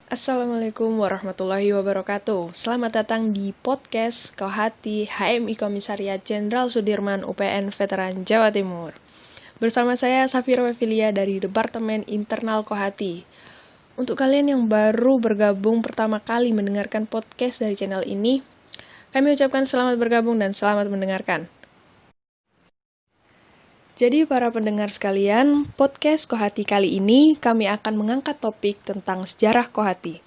Assalamualaikum warahmatullahi wabarakatuh. Selamat datang di podcast Kohati HMI Komisariat Jenderal Sudirman UPN Veteran Jawa Timur. Bersama saya Safira Wefilia dari Departemen Internal Kohati. Untuk kalian yang baru bergabung pertama kali mendengarkan podcast dari channel ini, kami ucapkan selamat bergabung dan selamat mendengarkan. Jadi para pendengar sekalian, podcast Kohati kali ini kami akan mengangkat topik tentang sejarah Kohati.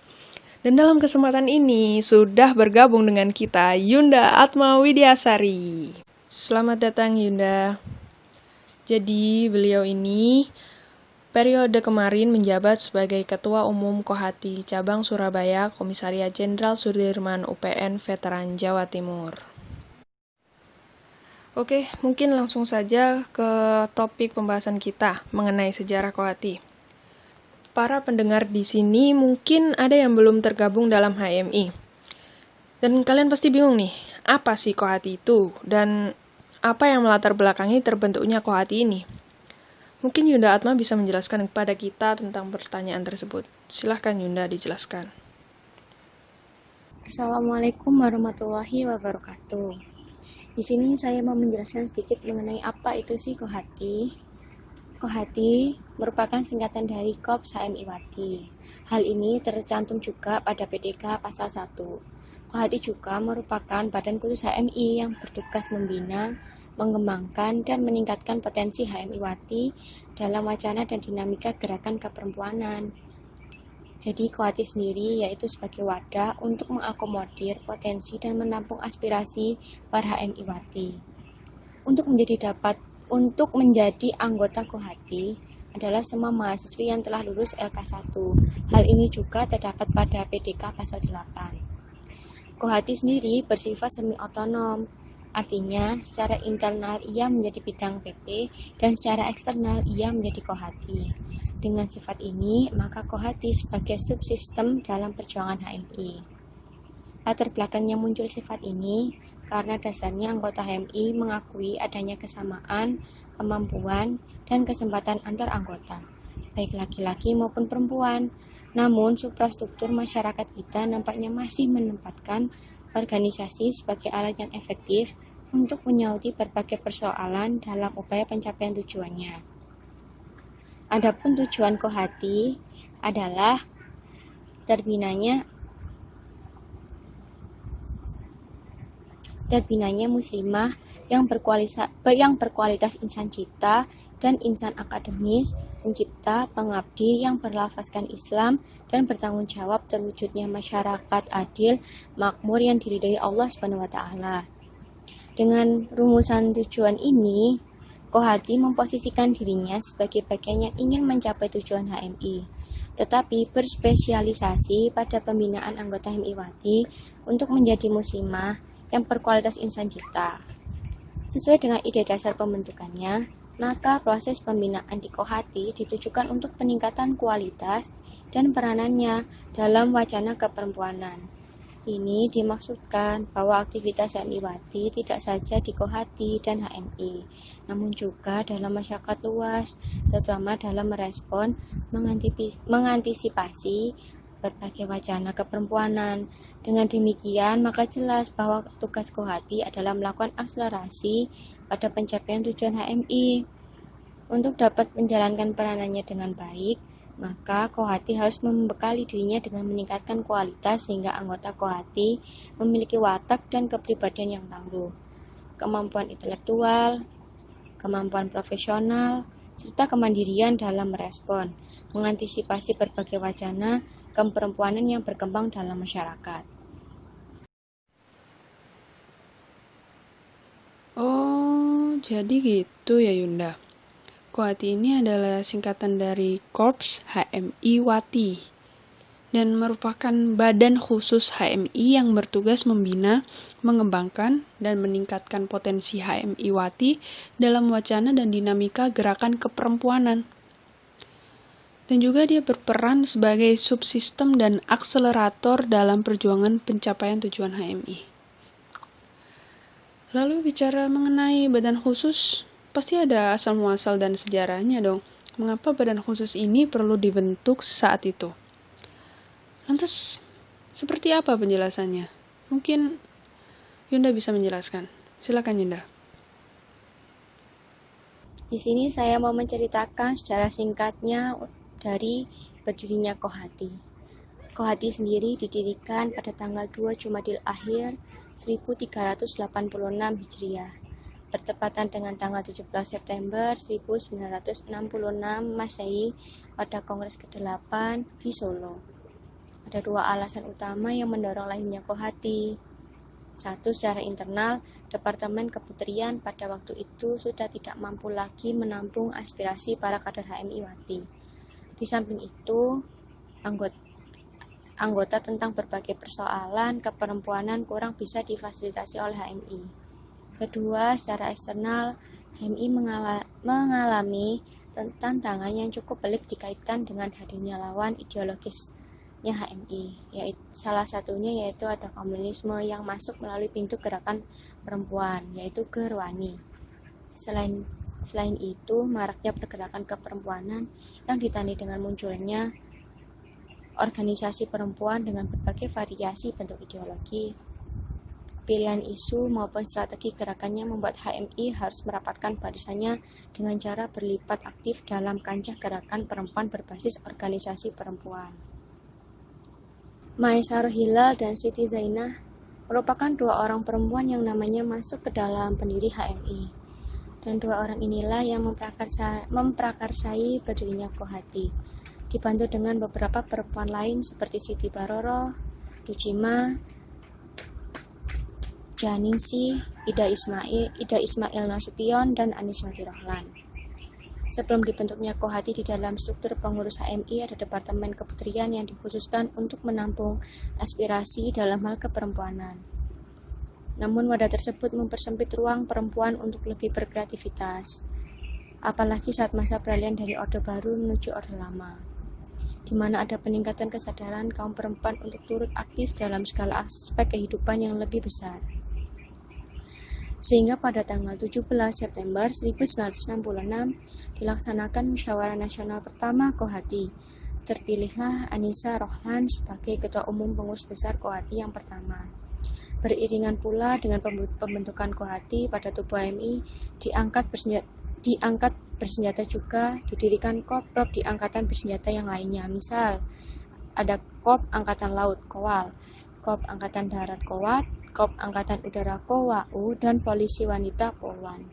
Dan dalam kesempatan ini sudah bergabung dengan kita Yunda Atma Widyasari. Selamat datang Yunda. Jadi beliau ini periode kemarin menjabat sebagai Ketua Umum Kohati Cabang Surabaya Komisariat Jenderal Sudirman UPN Veteran Jawa Timur. Oke, mungkin langsung saja ke topik pembahasan kita mengenai sejarah Kohati. Para pendengar di sini mungkin ada yang belum tergabung dalam HMI. Dan kalian pasti bingung nih, apa sih Kohati itu? Dan apa yang melatar belakangi terbentuknya Kohati ini? Mungkin Yunda Atma bisa menjelaskan kepada kita tentang pertanyaan tersebut. Silahkan Yunda dijelaskan. Assalamualaikum warahmatullahi wabarakatuh. Di sini saya mau menjelaskan sedikit mengenai apa itu sih Kohati. Kohati merupakan singkatan dari Korps HMI Wati. Hal ini tercantum juga pada PDK Pasal 1. Kohati juga merupakan badan khusus HMI yang bertugas membina, mengembangkan, dan meningkatkan potensi HMI Wati dalam wacana dan dinamika gerakan keperempuanan. Jadi Kohati sendiri yaitu sebagai wadah untuk mengakomodir potensi dan menampung aspirasi para HMI Wati. Untuk menjadi anggota Kohati adalah semua mahasiswi yang telah lulus LK1. Hal ini juga terdapat pada PDK Pasal 8. Kohati sendiri bersifat semi-otonom, artinya secara internal ia menjadi bidang PP dan secara eksternal ia menjadi Kohati. Dengan sifat ini, maka Kohati sebagai subsistem dalam perjuangan HMI. Latar belakangnya muncul sifat ini karena dasarnya anggota HMI mengakui adanya kesamaan, kemampuan, dan kesempatan antar anggota, baik laki-laki maupun perempuan. Namun, suprastruktur masyarakat kita nampaknya masih menempatkan organisasi sebagai alat yang efektif untuk menyauti berbagai persoalan dalam upaya pencapaian tujuannya. Adapun tujuan Kohati adalah terbinanya muslimah yang berkualitas insan cipta dan insan akademis, pencipta, pengabdi yang berlafazkan Islam dan bertanggung jawab terwujudnya masyarakat adil, makmur yang diridhoi Allah SWT. Dengan rumusan tujuan ini, Kohati memposisikan dirinya sebagai bagian yang ingin mencapai tujuan HMI, tetapi berspesialisasi pada pembinaan anggota HMI Wati untuk menjadi muslimah yang berkualitas insan cipta. Sesuai dengan ide dasar pembentukannya, maka proses pembinaan di Kohati ditujukan untuk peningkatan kualitas dan peranannya dalam wacana keperempuanan. Ini dimaksudkan bahwa aktivitas HMI Wati tidak saja di Kohati dan HMI, namun juga dalam masyarakat luas, terutama dalam merespon, mengantisipasi berbagai wacana keperempuanan. Dengan demikian, maka jelas bahwa tugas Kohati adalah melakukan akselerasi pada pencapaian tujuan HMI. Untuk dapat menjalankan peranannya dengan baik, maka Kohati harus membekali dirinya dengan meningkatkan kualitas sehingga anggota Kohati memiliki watak dan kepribadian yang tangguh, kemampuan intelektual, kemampuan profesional, serta kemandirian dalam merespon, mengantisipasi berbagai wacana keperempuanan yang berkembang dalam masyarakat. Oh, jadi gitu ya Yunda. Kohati ini adalah singkatan dari Korps HMI Wati dan merupakan badan khusus HMI yang bertugas membina, mengembangkan, dan meningkatkan potensi HMI Wati dalam wacana dan dinamika gerakan keperempuanan. Dan juga dia berperan sebagai subsistem dan akselerator dalam perjuangan pencapaian tujuan HMI. Lalu bicara mengenai badan khusus, pasti ada asal muasal dan sejarahnya dong. Mengapa badan khusus ini perlu dibentuk saat itu? Lantas, seperti apa penjelasannya? Mungkin Yunda bisa menjelaskan. Silakan Yunda. Di sini saya mau menceritakan secara singkatnya dari berdirinya Kohati. Kohati sendiri didirikan pada tanggal 2 Jumadil Akhir 1386 Hijriah, bertepatan dengan tanggal 17 September 1966 Masehi pada Kongres ke-8 di Solo. Ada dua alasan utama yang mendorong lahirnya Kohati. Satu, secara internal, Departemen Keputrian pada waktu itu sudah tidak mampu lagi menampung aspirasi para kader HMI Wati. Di samping itu, anggota tentang berbagai persoalan keperempuanan kurang bisa difasilitasi oleh HMI. Kedua, secara eksternal, HMI mengalami tantangan yang cukup pelik dikaitkan dengan hadirnya lawan ideologisnya HMI. Salah satunya yaitu ada komunisme yang masuk melalui pintu gerakan perempuan, yaitu Gerwani. Selain itu, maraknya pergerakan keperempuanan yang ditandai dengan munculnya organisasi perempuan dengan berbagai variasi bentuk ideologi, pilihan isu maupun strategi gerakannya membuat HMI harus merapatkan barisannya dengan cara berlipat aktif dalam kancah gerakan perempuan berbasis organisasi perempuan. Maesaroh Hilal dan Siti Zainah merupakan dua orang perempuan yang namanya masuk ke dalam pendiri HMI. Dan dua orang inilah yang memprakarsai berdirinya Kohati, dibantu dengan beberapa perempuan lain seperti Siti Baroroh, Ducima, Janingsi, Ida Ismail Nasution, dan Aniswati Rohlan. Sebelum dibentuknya Kohati, di dalam struktur pengurus HMI ada Departemen Keputrian yang dikhususkan untuk menampung aspirasi dalam hal keperempuanan. Namun wadah tersebut mempersempit ruang perempuan untuk lebih berkreativitas, apalagi saat masa peralihan dari Orde Baru menuju Orde Lama, di mana ada peningkatan kesadaran kaum perempuan untuk turut aktif dalam segala aspek kehidupan yang lebih besar. Sehingga pada tanggal 17 September 1966 dilaksanakan musyawarah nasional pertama Kohati. Terpilihlah Anissa Rohlan sebagai Ketua Umum Pengurus Besar Kohati yang pertama. Beriringan pula dengan pembentukan Kohati, pada tubuh HMI diangkat bersenjata juga, didirikan Korprop di angkatan bersenjata yang lainnya. Misal, ada Korps Angkatan Laut Kowal, Korps Angkatan Darat Kowat, Korps Angkatan Udara KOWAU, dan Polisi Wanita Polwan.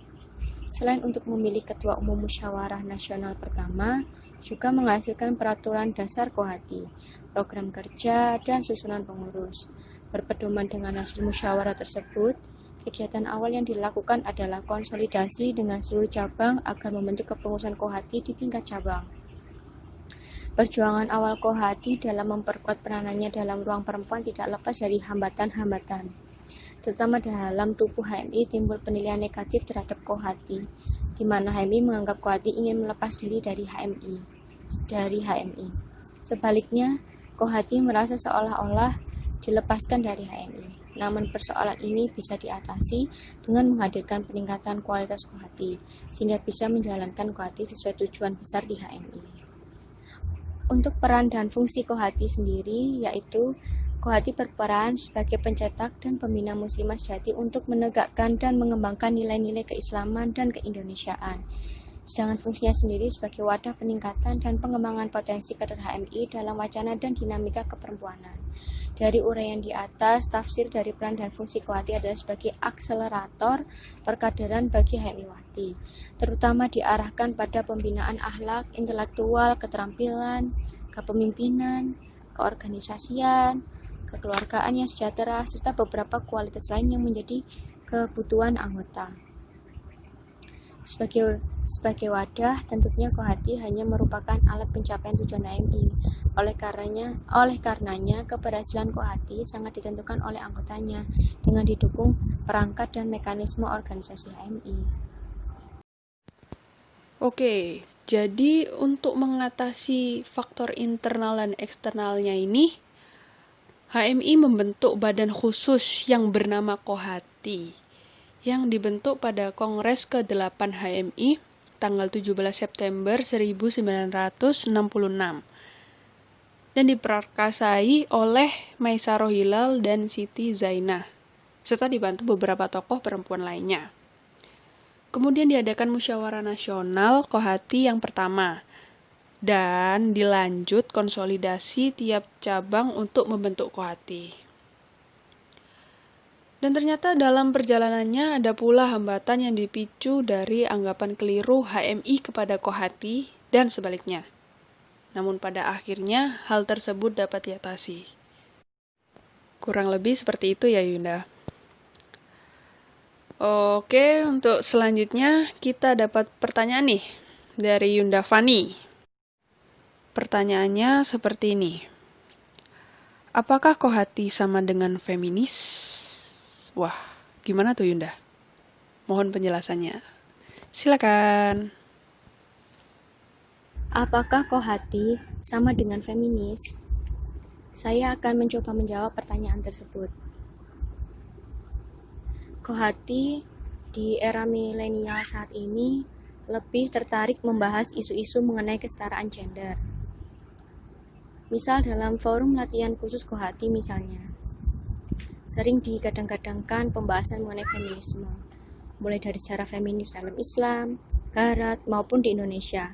Selain untuk memilih Ketua Umum Musyawarah Nasional pertama, juga menghasilkan peraturan dasar Kohati, program kerja, dan susunan pengurus. Berpedoman dengan hasil musyawarah tersebut, kegiatan awal yang dilakukan adalah konsolidasi dengan seluruh cabang agar membentuk kepengurusan Kohati di tingkat cabang. Perjuangan awal Kohati dalam memperkuat peranannya dalam ruang perempuan tidak lepas dari hambatan-hambatan. Terutama dalam tubuh HMI timbul penilaian negatif terhadap Kohati, di mana HMI menganggap Kohati ingin melepas diri dari HMI. Sebaliknya, Kohati merasa seolah-olah dilepaskan dari HMI. Namun persoalan ini bisa diatasi dengan menghadirkan peningkatan kualitas Kohati, sehingga bisa menjalankan Kohati sesuai tujuan besar di HMI. Untuk peran dan fungsi Kohati sendiri, yaitu Kohati berperan sebagai pencetak dan pembina muslimah sejati untuk menegakkan dan mengembangkan nilai-nilai keislaman dan keindonesiaan. Sedangkan fungsinya sendiri sebagai wadah peningkatan dan pengembangan potensi kader HMI dalam wacana dan dinamika keperempuanan. Dari uraian di atas, tafsir dari peran dan fungsi Kohati adalah sebagai akselerator perkaderan bagi HMI Wati, terutama diarahkan pada pembinaan akhlak, intelektual, keterampilan, kepemimpinan, keorganisasian, kekeluargaan yang sejahtera, serta beberapa kualitas lain yang menjadi kebutuhan anggota. Sebagai wadah, tentunya Kohati hanya merupakan alat pencapaian tujuan HMI. Oleh karenanya, keberhasilan Kohati sangat ditentukan oleh anggotanya dengan didukung perangkat dan mekanisme organisasi HMI. Oke, jadi untuk mengatasi faktor internal dan eksternalnya ini, HMI membentuk badan khusus yang bernama Kohati, yang dibentuk pada Kongres ke-8 HMI tanggal 17 September 1966. dan diperkasai oleh Maisarah Hilal dan Siti Zainah, serta dibantu beberapa tokoh perempuan lainnya. Kemudian diadakan musyawarah nasional Kohati yang pertama, dan dilanjut konsolidasi tiap cabang untuk membentuk Kohati. Dan ternyata dalam perjalanannya ada pula hambatan yang dipicu dari anggapan keliru HMI kepada Kohati dan sebaliknya. Namun pada akhirnya hal tersebut dapat diatasi. Kurang lebih seperti itu ya Yunda. Oke, untuk selanjutnya kita dapat pertanyaan nih dari Yunda Fani. Pertanyaannya seperti ini. Apakah Kohati sama dengan feminis? Wah, gimana tuh Yunda? Mohon penjelasannya. Silakan. Apakah Kohati sama dengan feminis? Saya akan mencoba menjawab pertanyaan tersebut. Kohati di era milenial saat ini lebih tertarik membahas isu-isu mengenai kesetaraan gender. Misal dalam forum latihan khusus Kohati misalnya, sering digadang-gadangkan pembahasan mengenai feminisme, mulai dari secara feminis dalam Islam, Barat, maupun di Indonesia.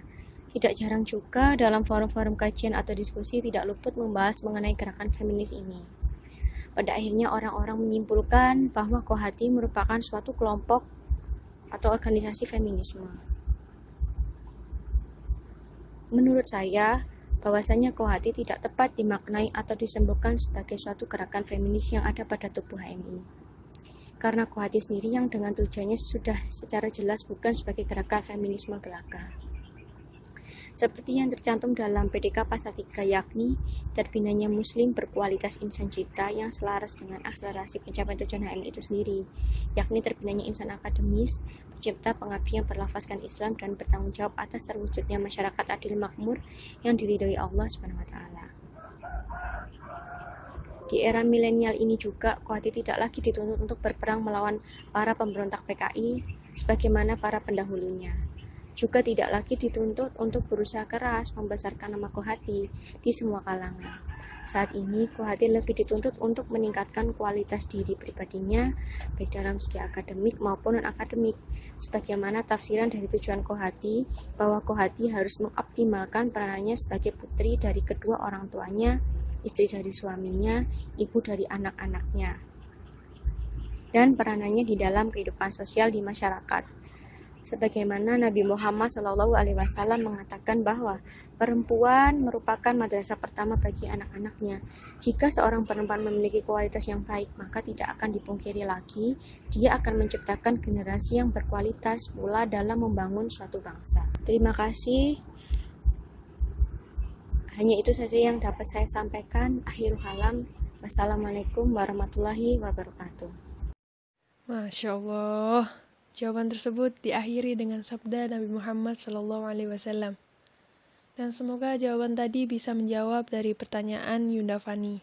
Tidak jarang juga dalam forum-forum kajian atau diskusi tidak luput membahas mengenai gerakan feminis ini. Pada akhirnya orang-orang menyimpulkan bahwa Kohati merupakan suatu kelompok atau organisasi feminisme. Menurut saya, bahwasanya Kohati tidak tepat dimaknai atau disebutkan sebagai suatu gerakan feminis yang ada pada tubuh HMI. Karena Kohati sendiri yang dengan tujuannya sudah secara jelas bukan sebagai gerakan feminisme belaka. Seperti yang tercantum dalam PDK Pasal 3, yakni terbinanya muslim berkualitas insan cipta yang selaras dengan akselerasi pencapaian tujuan HMI itu sendiri, yakni terbinanya insan akademis, pencipta pengabdian berlafazkan Islam dan bertanggung jawab atas terwujudnya masyarakat adil makmur yang diridhoi Allah SWT. Di era milenial ini juga, Kohati tidak lagi dituntut untuk berperang melawan para pemberontak PKI sebagaimana para pendahulunya. Juga tidak lagi dituntut untuk berusaha keras membesarkan nama Kohati di semua kalangan. Saat ini, Kohati lebih dituntut untuk meningkatkan kualitas diri pribadinya, baik dalam segi akademik maupun non-akademik. Sebagaimana tafsiran dari tujuan Kohati, bahwa Kohati harus mengoptimalkan peranannya sebagai putri dari kedua orang tuanya, istri dari suaminya, ibu dari anak-anaknya, dan peranannya di dalam kehidupan sosial di masyarakat. Sebagaimana Nabi Muhammad SAW mengatakan bahwa perempuan merupakan madrasah pertama bagi anak-anaknya. Jika seorang perempuan memiliki kualitas yang baik, maka tidak akan dipungkiri lagi, dia akan menciptakan generasi yang berkualitas pula dalam membangun suatu bangsa. Terima kasih. Hanya itu saja yang dapat saya sampaikan. Akhirul kalam. Wassalamualaikum warahmatullahi wabarakatuh. Masya Allah. Jawaban tersebut diakhiri dengan sabda Nabi Muhammad SAW. Dan semoga jawaban tadi bisa menjawab dari pertanyaan Yunda Fani.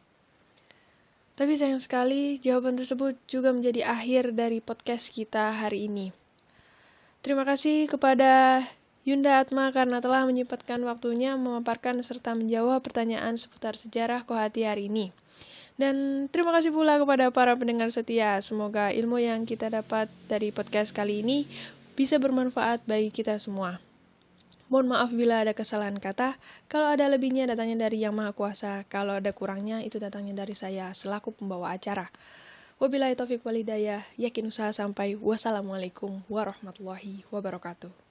Tapi sayang sekali, jawaban tersebut juga menjadi akhir dari podcast kita hari ini. Terima kasih kepada Yunda Atma karena telah menyempatkan waktunya memaparkan serta menjawab pertanyaan seputar sejarah Kohati hari ini. Dan terima kasih pula kepada para pendengar setia. Semoga ilmu yang kita dapat dari podcast kali ini bisa bermanfaat bagi kita semua. Mohon maaf bila ada kesalahan kata. Kalau ada lebihnya datangnya dari Yang Maha Kuasa. Kalau ada kurangnya itu datangnya dari saya selaku pembawa acara. Wabillahi taufiq wal hidayah. Yakin usaha sampai. Wassalamualaikum warahmatullahi wabarakatuh.